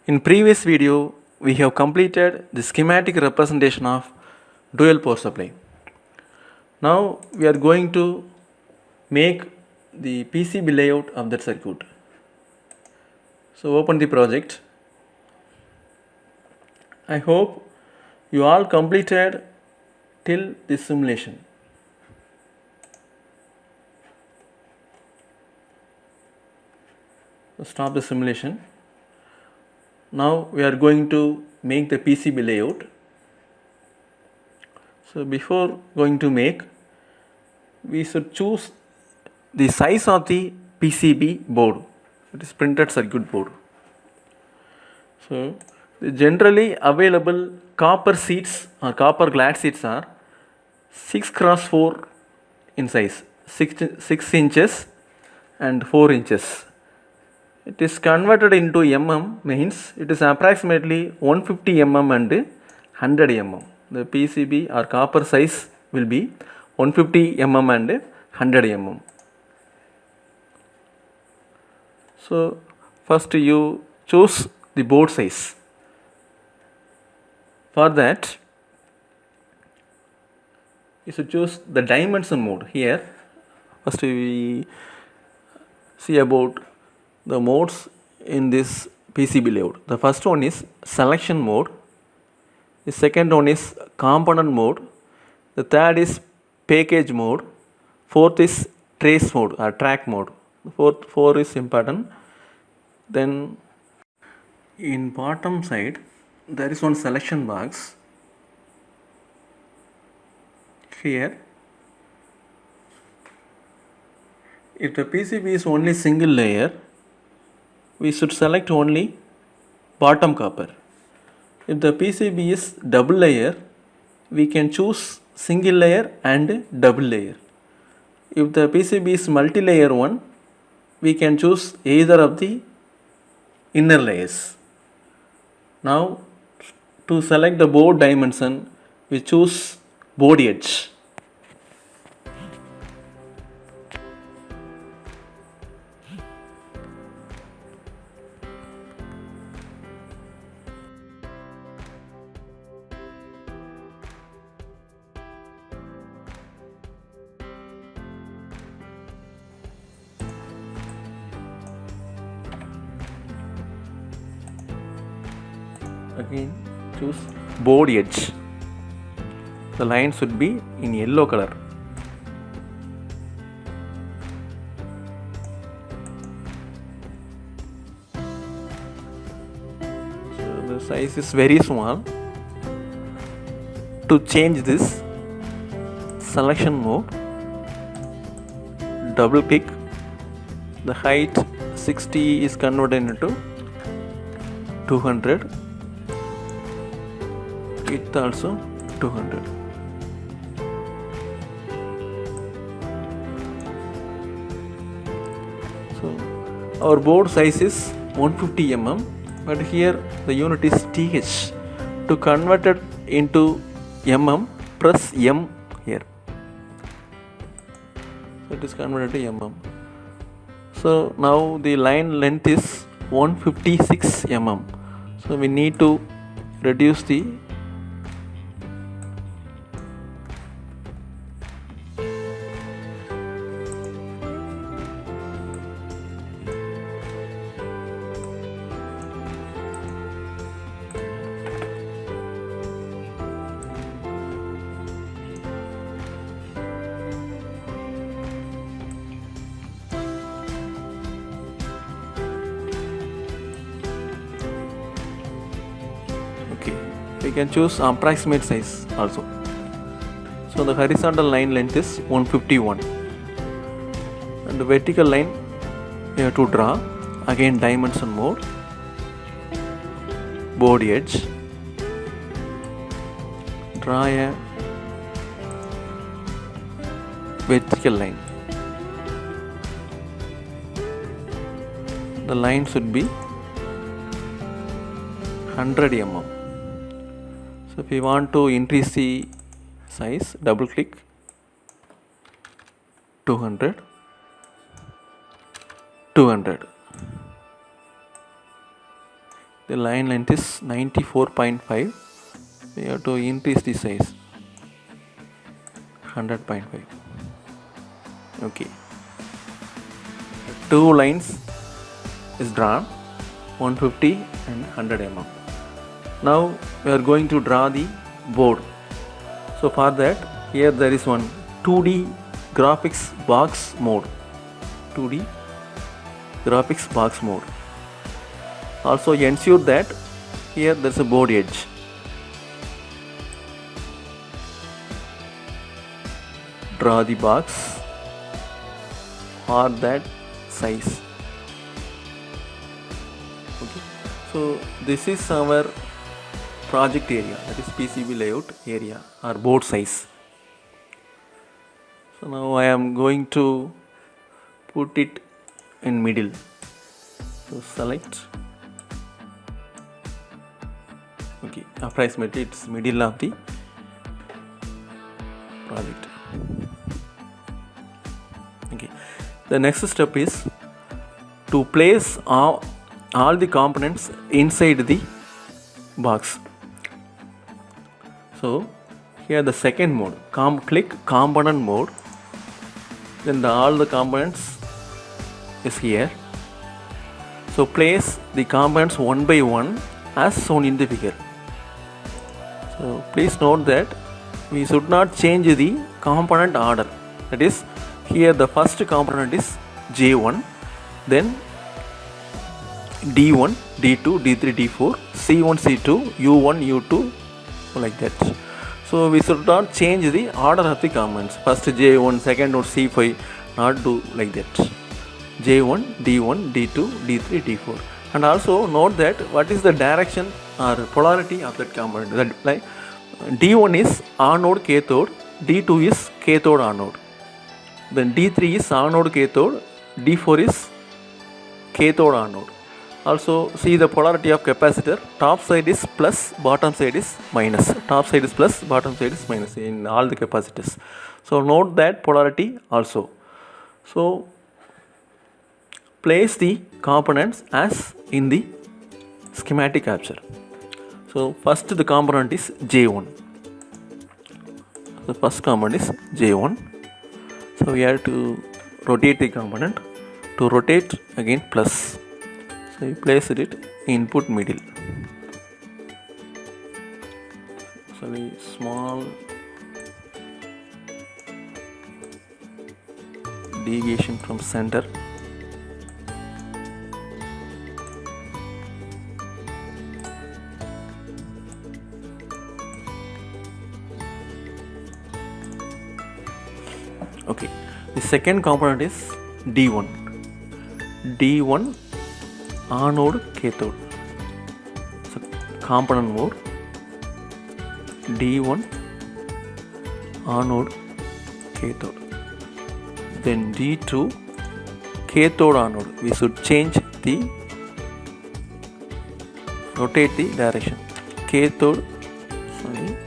In previous video, we have completed the schematic representation of dual power supply. Now we are going to make the PCB layout of that circuit. So open the project. I hope you all completed till this simulation. So stop the simulation. Now we are going to make the PCB layout. So before going to make, we should choose the size of the PCB board. It is printed circuit board. So the generally available copper sheets or copper glass sheets are 6x4 in size, 6 inches and 4 inches. It is converted into mm, means it is approximately 150 mm and 100 mm. The PCB or copper size will be 150 mm and 100 mm. So first you choose the board size. For that you should choose the dimension mode. Here first we see about the modes in this PCB layout. The first one is selection mode. The second one is component mode. The third is package mode. Fourth is trace mode or track mode. Four is important. Then in bottom side there is one selection box. Here if the PCB is only single layer, we should select only bottom copper. If the PCB is double layer, we can choose single layer and double layer. If the PCB is multi-layer one, we can choose either of the inner layers. Now to select the board dimension, we choose board edge. Again choose board edge. The line should be in yellow color. So the size is very small. To change this, selection mode, double click, the height 60 is converted into 200, width also 200. So our board size is 150 mm, but here the unit is TH. To convert it into mm, press M here. So it is converted to mm. So now the line length is 156 mm. So we need to reduce the we can choose approximate size also. So the horizontal line length is 151 and the vertical line we have to draw. Again dimension mode, board edge, draw a vertical line. The line should be 100 mm. So if we want to increase the size, double click, 200, 200. the line length is 94.5. We have to increase the size 100.5. Okay, two lines is drawn, 150 and 100 mm. Now we are going to draw the board. So for that, here there is one 2D graphics box mode. 2D graphics box mode. Also ensure that here there is a board edge. Draw the box or that size. Okay. So this is our project area, that is PCB layout area or board size. So now I am going to put it in middle. So select. Okay, approximately it's middle of the project. Okay, the next step is to place all the components inside the box. So here the second mode, click component mode, then all the components is here. So place the components one by one as shown in the figure. So please note that we should not change the component order. That is, here the first component is J1, then D1, D2, D3, D4, C1, C2, U1, U2, like that. So we should not change the order of the components. First J1, second one C5, not do like that. J1, D1, D2, D3, D4. And also note that what is the direction or polarity of that component. That like D1 is anode cathode, D2 is cathode anode. Then D3 is anode cathode, D4 is cathode anode. Also see the polarity of capacitor, top side is plus, bottom side is minus. Top side is plus, bottom side is minus in all the capacitors. So note that polarity also. So place the components as in the schematic capture. So first the component is J1. The first component is J1. So we have to rotate the component. To rotate again plus. So you place it input middle. So the small deviation from center. Okay, the second component is D1. D1 anode cathode. So component mode D1 anode cathode. Then D2 cathode anode. We should change the rotate the direction. Cathode, sorry,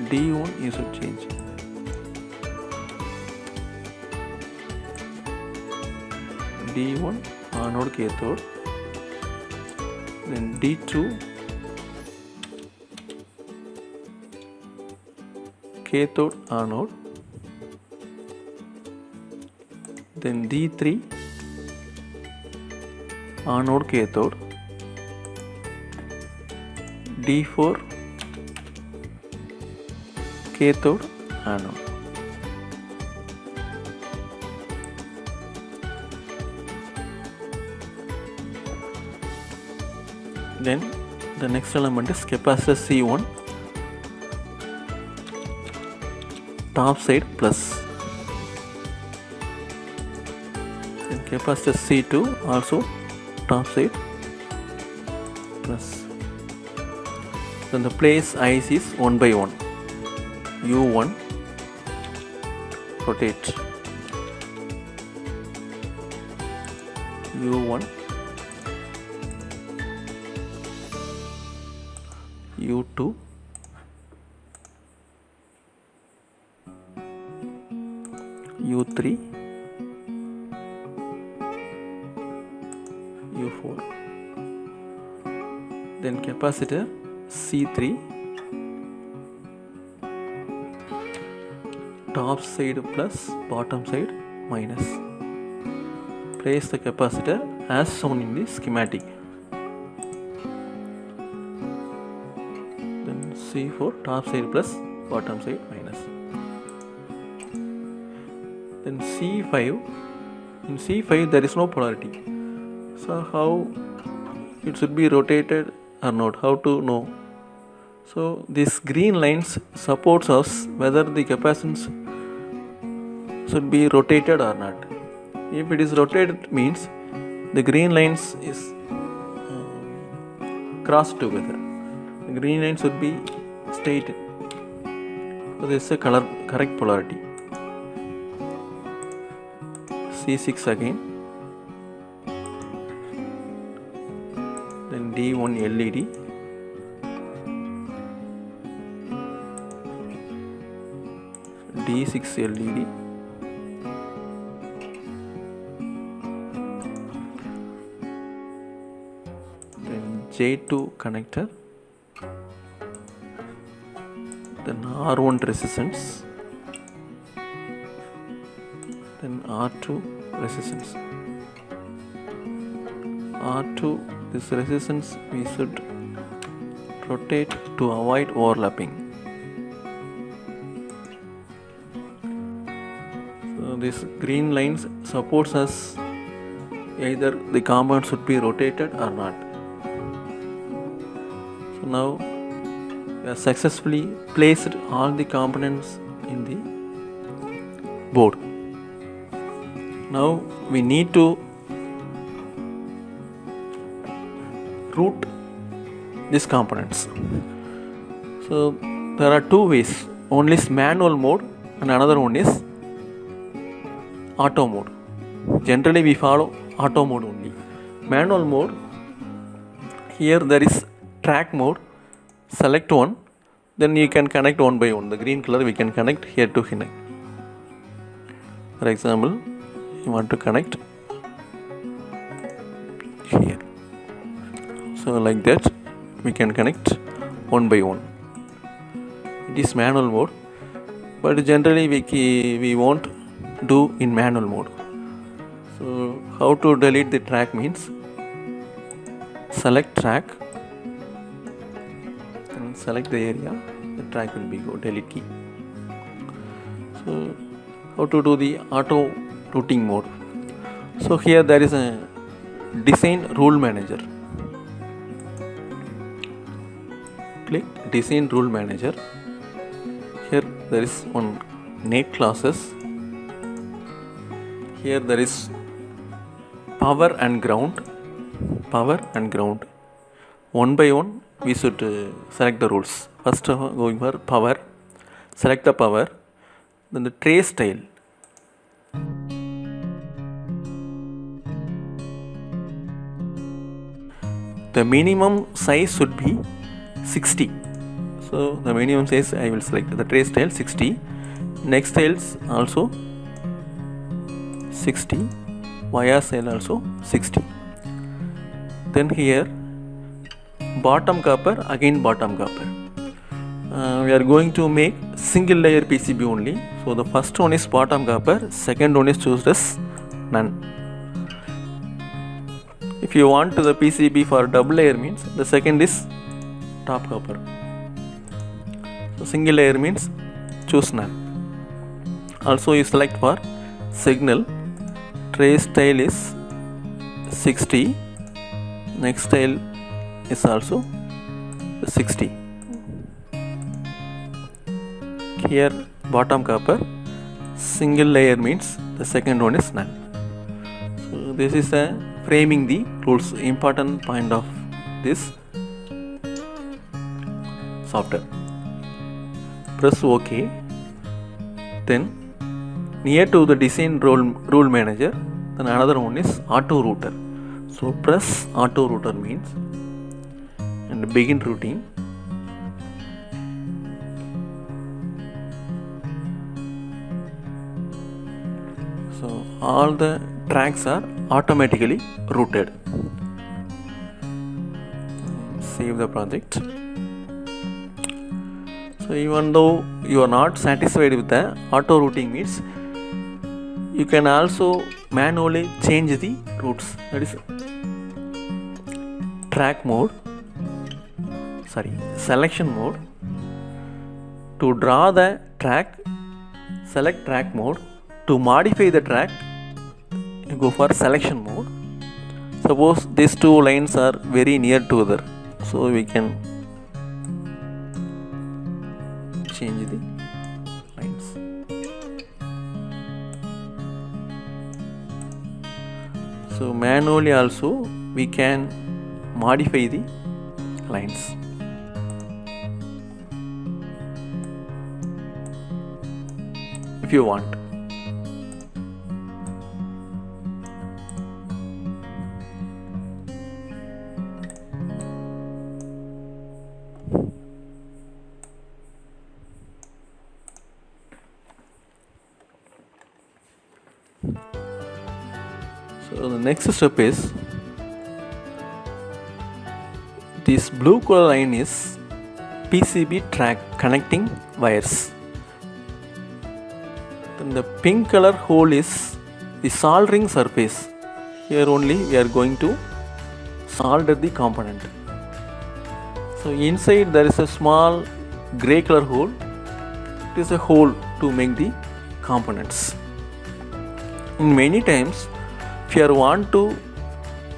D1 you should change. D1 anode cathode, then D2 cathode anode, then D3 anode cathode, D4 cathode anode. Then the next element is capacitor C1, top side plus. Then capacitor C2 also top side plus. Then the place IC is 1 by 1. U1 rotate. U1 U2 U3 U4. Then capacitor C3, top side plus, bottom side minus. Place the capacitor as shown in the schematic. Then C4, top side plus, bottom side minus. Then C5, in C5 there is no polarity. So how it should be rotated or not, how to know? So this green lines supports us whether the capacitance should be rotated or not. If it is rotated means the green lines is crossed together. The green line should be straight. So this is a correct polarity. C6 again. Then D1 LED. D6 LED. Then J2 connector. Then R1 resistance. Then R2 resistance. R2, this resistance we should rotate to avoid overlapping. So this green lines supports us either the component should be rotated or not. So now we have successfully placed all the components in the board. Now we need to route these components. So there are two ways. One is manual mode and another one is auto mode. Generally we follow auto mode only. Manual mode, here there is track mode. Select one, then you can connect one by one. The green color we can connect here to here. For example, you want to connect here. So like that we can connect one by one. It is manual mode, but generally we won't do in manual mode. So how to delete the track means select track and select the area, the track will be go delete key. So how to do the auto routing mode? So here there is a design rule manager. Click design rule manager. Here there is one NATE classes. Here there is power and ground. One by one we should select the rules. First going for power, select the power, then the tray style. The minimum size should be 60. So the minimum size I will select the tray style 60. Next styles also 60. Via style also 60. Then here bottom copper, again bottom copper. We are going to make single layer PCB only. So the first one is bottom copper, second one is chosen as none. If you want the PCB for double layer means the second is top copper. So single layer means choose none. Also you select for signal, tray style is 60, next style is also 60. Here bottom copper, single layer means the second one is none. So this is a framing the rules, important point of this software. Press OK. Then near to the design rule manager, then another one is auto router. So press auto router means and begin routing. So all the tracks are automatically routed. save the project. So even though you are not satisfied with the auto routing means, you can also manually change the routes. That is selection mode. To draw the track, select track mode. To modify the track, you go for selection mode. Suppose these two lines are very near together, so we can change the lines. So manually also we can modify the lines. If you want. So the next step is, this blue color line is PCB track connecting wires. Then the pink color hole is the soldering surface. Here only we are going to solder the component. So inside there is a small gray color hole. It is a hole to make the components. In many times, if you want to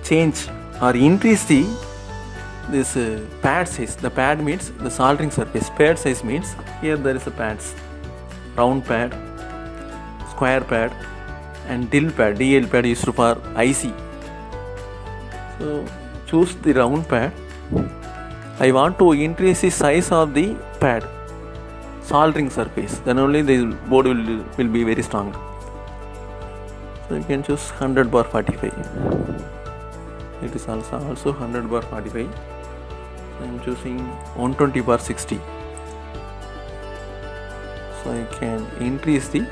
change or increase this pad size, the pad means the soldering surface. Pad size means here there is a pads, round pad, square pad, and DL pad used for IC. So choose the round pad. I want to increase the size of the pad, soldering surface. Then only the board will be very strong. So you can choose 100/45. It is also 100/45. I am choosing 120/60. So I can increase the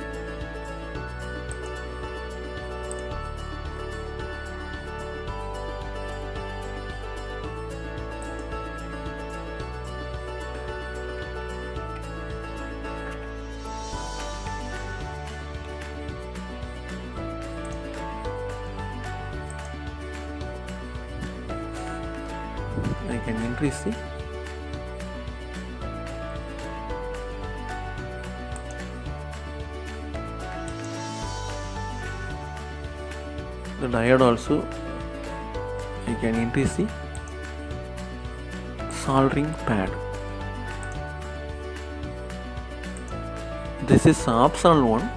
the diode also. You can increase the soldering pad. This is optional one.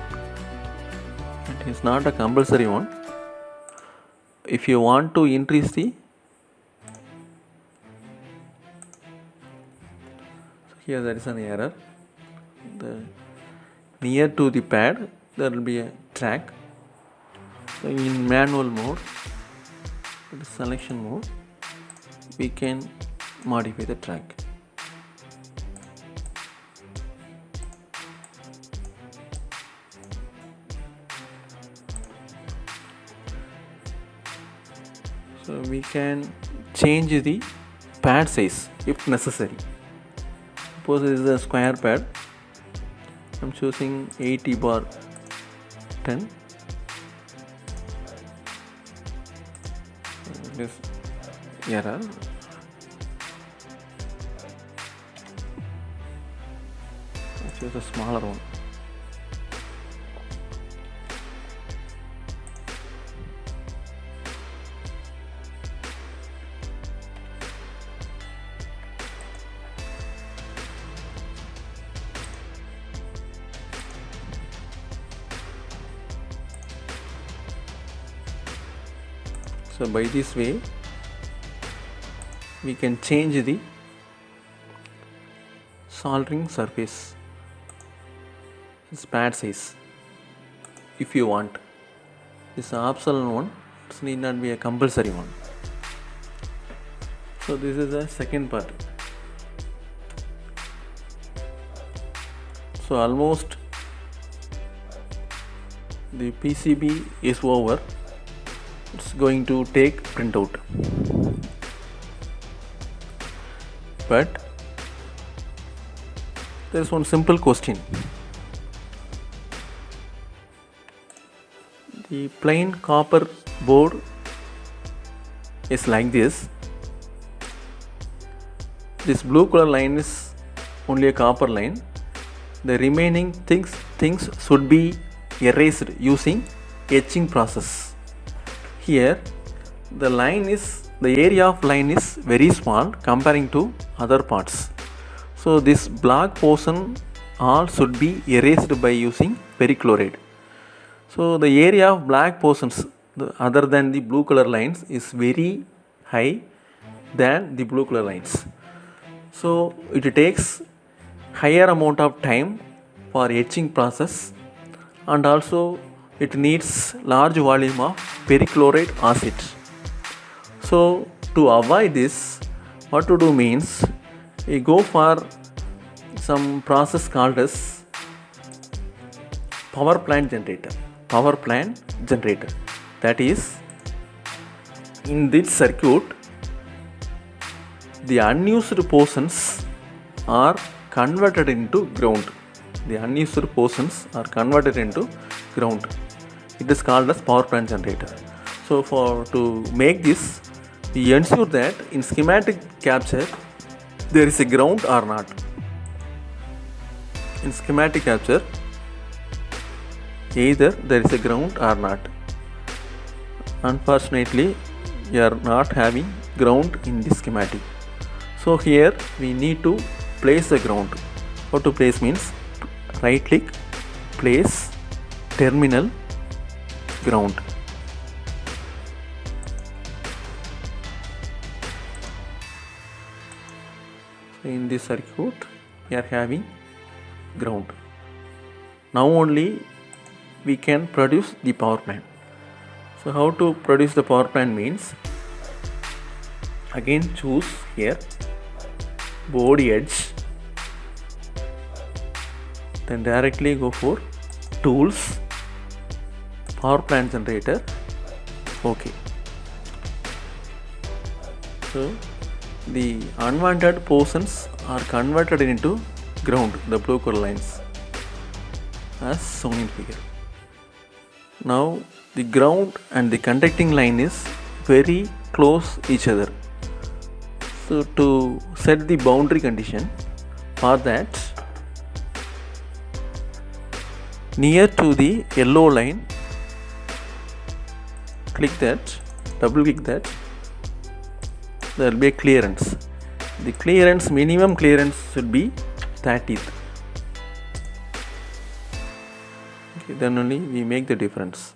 It is not a compulsory one. If you want to increase the, here there is an error. Near to the pad there will be a track. So in manual mode, selection mode, we can modify the track. So we can change the pad size if necessary. Suppose this is a square pad. I am choosing 80/10. This error. I choose a smaller one. So by this way we can change the soldering surface, its pad size, if you want. This is an optional one, it need not be a compulsory one. So this is the second part. So almost the PCB is over. It's going to take printout. but there is one simple question. The plain copper board is like this. This blue color line is only a copper line. The remaining things should be erased using etching process. Here the area of line is very small comparing to other parts. So this black portion all should be erased by using perchlorate. So the area of black portions other than the blue color lines is very high than the blue color lines. So it takes higher amount of time for etching process, and also it needs large volume of perchlorate acid. So to avoid this, what to do means we go for some process called as power plant generator. That is, in this circuit the unused portions are converted into ground. It is called as power plant generator. So to make this, we ensure that in schematic capture there is a ground or not. In schematic capture, either there is a ground or not. Unfortunately, we are not having ground in this schematic. So here we need to place the ground. How to place means right click, place terminal ground. In this circuit we are having ground. Now only we can produce the power plant. So how to produce the power plant means, again choose here body edge, then directly go for tools, power plant generator, OK. So the unwanted portions are converted into ground, the blue color lines, as shown in figure. Now the ground and the conducting line is very close each other. So to set the boundary condition, for that, near to the yellow line, double click that, there will be a clearance. The minimum clearance should be 30th. Okay, then only we make the difference.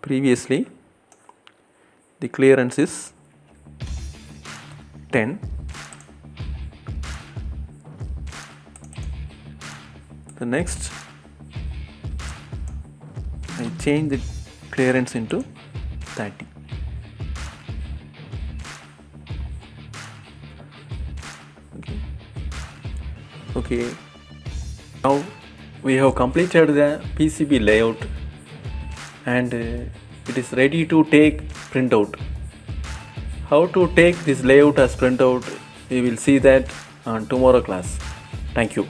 Previously the clearance is 10. The next I change the clearance into 30. Okay, now we have completed the PCB layout and it is ready to take printout. How to take this layout as printout, we will see that on tomorrow class. Thank you.